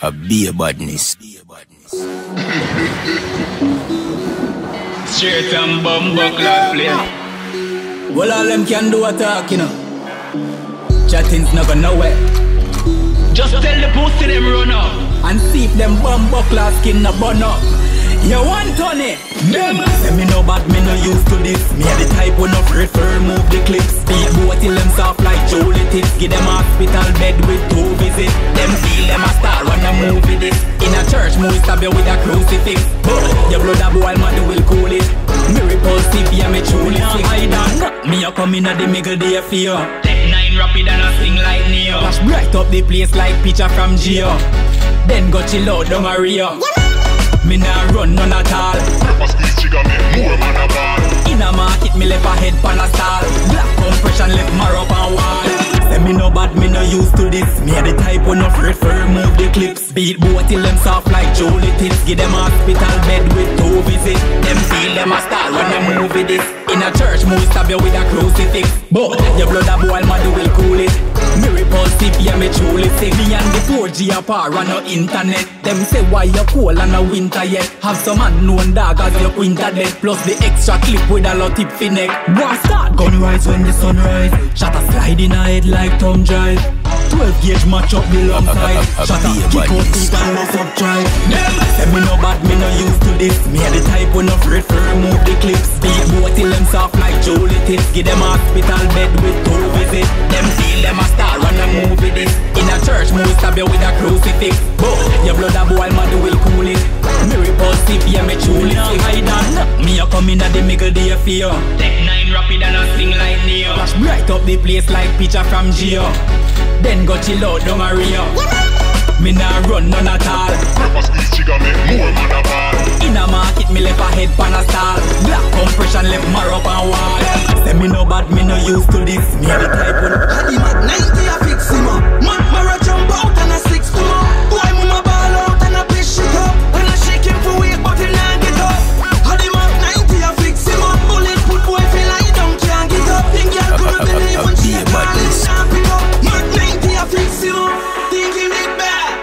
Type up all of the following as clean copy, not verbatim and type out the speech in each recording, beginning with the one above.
A beer badness. Straight and bumbo class player. Well, all them can do a talk, you know. Chatting's never nowhere. Just tell the pussy them run up and see if them bumbo class skin no burn up. You want Tony? Them say me no bad, me no used to this. Me the type when no prefer move the clips. Beat boat till them soft like Jolie tits. Give them hospital bed with 2 visits. Them feel them a star when a movie this. In a church, movie stab you with a crucifix. Your blood a boil, man, will cool it. Me repulsive, yeah, me truly sick. I done. Me a come in at the middle day for you. Take 9 rapid and a sing like Neo. Flash bright up the place like picture from Geo. Then go chill out down a Rio. Me nah run none at all. Purpose this trigger me more man a ball. In a market me left a head pan a stall. Black compression left marrow up and wall. Say me no bad, me no used to this. Me the type when no afraid for remove the clips. Beat boat till them soft like Jolie tits. Give them hospital bed with 2 visits. Them feel them a star when they move with this. In a church movie stab you with a crucifix. But your blood a boil, man, will cool it. Me repulsive, yeah, me truly sick. Me and the 4G apart on no internet. Them say why you cold and a winter yet. Have some unknown dog as your quinta dead. Plus the extra clip with a lot tip fi neck. Boy start gun rise when the sun rise. Shot a slide in a head like thumb drive. 12 gauge match up the long side. Shot a kick out feet and loss up drive. Say me no bad, me no used to this. Me the type when no afraid for remove the clips. Beat boat till them soft like Jolie tits. Give them hospital bed with 2 visits. Them feel them a star when I move with this. In a church movie stab you with a crucifix. But your blood a boil, man, will cool it. Me repulsive, yeah, me truly sick. I done. Me a come in at the middle day for you. Take 9 rapid and a sing like Neo. Flash bright up the place like picture from Geo. Then go chill out down a Rio. Me nah run none at all. Purpose this trigger me more man a ball. In a market me left a head pan a stall. Black compression left marrow up and wall. Say me no bad, me no used to this. Me the type when Haddy Mac 90 a fix him up. Mara jump out and a 6 to up. Boy mama ball out and a piss shit up. And a shake him for weight but he nah get up. Haddy Mac 90 a fix him up. Bullet put boy feel like down can't get up. Think y'all couldn't believe when she a call him nah pick up. Mac 90 a fix him up. Thinking it bad.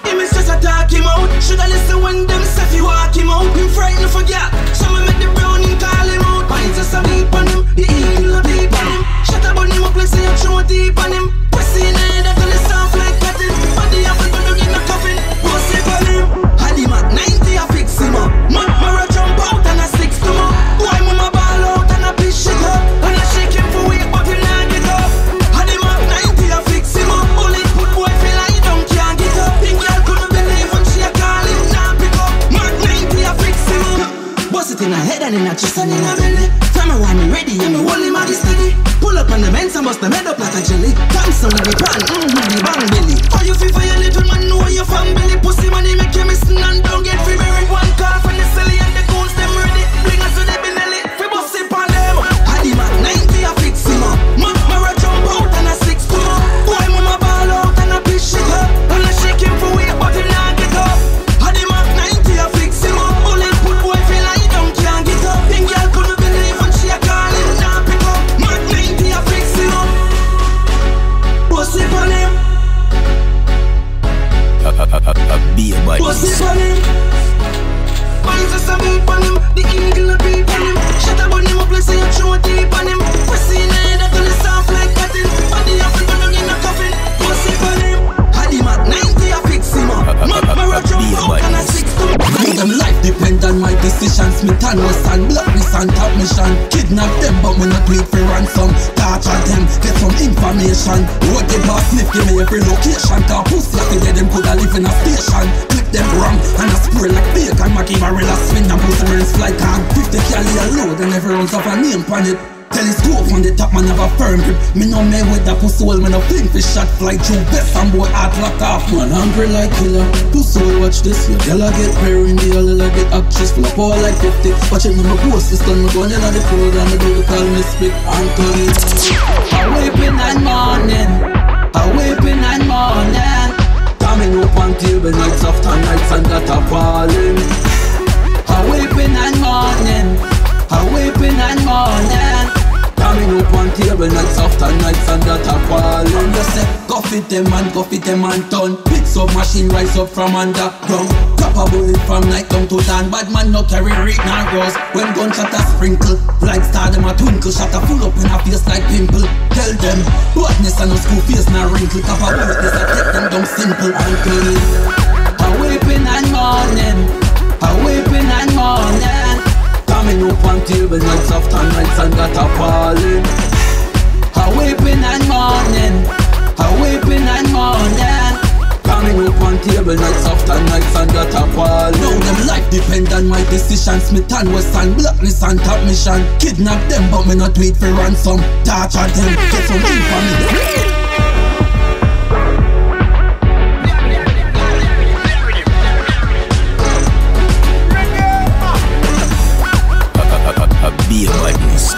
Him is just a talk him out. Shoulda listen when them say fi walk him out. Him frightened for ya. So me make the browning call him out. Pints just a beep on him. The eagle a beep on him. Shut up on him up like say you throw deep on him. Pressing head until it's soft like cotton. Body have to go in a coffin. What's it on him? Haddy Mac 90 a fix him up. Mara jump out and a 6 to up. Boy mama ball out and a piss shit up. And a shake him for weight but he nah get up. Haddy Mac 90 a fix him up. Bullet put boy feel like down can't get up. Think y'all couldn't believe when she a call him nah pick up. Mac 90 a fix him up. Bust it in her head and in her chest and in her belly. From a one ready and me hold him at the steady. Pull up on the bench and bust the head up like a jelly. Thompson with the pan, with the bang belly. How you feel for your little man, know your family. Pussy money make you missing and don't get free buried. One call from the silly and the goons them ready. Bring us to the binelli, fi bust it on them. Haddy Mac 90 a fix him up. Mara jump out and a 6 to up. Boy mama ball out and a piss shit up. And a shake him for weight but he nah get up. Haddy Mac 90 a fix him up. Bullet put boy feel like down can't get up. Think y'all couldn't believe when she a call him nah pick up. Mac 90 a fix him up. Bust it on him. A beer badness. Bust it on him. Pints just a beep on him. The eagle a beep on him. Shut up on him up like say you throw deep on him. Pressing head until it's soft like cotton. Body have to go down in a coffin. Bust it on him. Haddy Mac 90 a fix him up. Mara jump out and a 6 to up. Them life depend on my decisions. Smith and Wesson, Blackness and Top Mission. Kidnap them but me not pay for ransom. Torture them, get some information. What the boss sniff, give me every location. Cause pussy after dead them coulda live in a station. Clip them wrong and a spray like bacon. Mackie barrel a spin and pussy rings fly can. 50 cali a load and everyone's have a name on it. Telescope on the top, man have a firm grip. Me no me with that pussy hole, me no think fish shot fly through best and boy heart lock off. Man hungry like killer, pussy hole watch this. Your girl a get prayer in the hall, I get actress full of power like 50. Watching me my post this done, me going in on the program, me do the call me speak Anthony. I weeping and morning, I weeping and morning. Coming up on table nights after nights and that a falling. I weeping and morning, I weeping and morning. Coming up on table nights after nights and that a falling. You say, go fit them and turn. Picks up machine rise up from underground. Drop a bullet from night down to dawn. Bad man no carry rig nor rose. When gunshot a sprinkle, like star them a twinkle. Shot a full up in a face like pimple. Tell them, badness and no school face nor wrinkle. Cap a bullet this a take them down simple and clean. A weeping and mourning, a weeping and mourning. Coming up on table nights after nights and got a falling. A weeping and mourning, a weeping and mourning. Coming up on table nights after nights and got a falling. Now them life depend on my decision. Smith and Wesson, blackness and top mission. Kidnap them but me not do it for ransom. Torture them, get some information. Be a badness.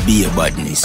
Be a badness.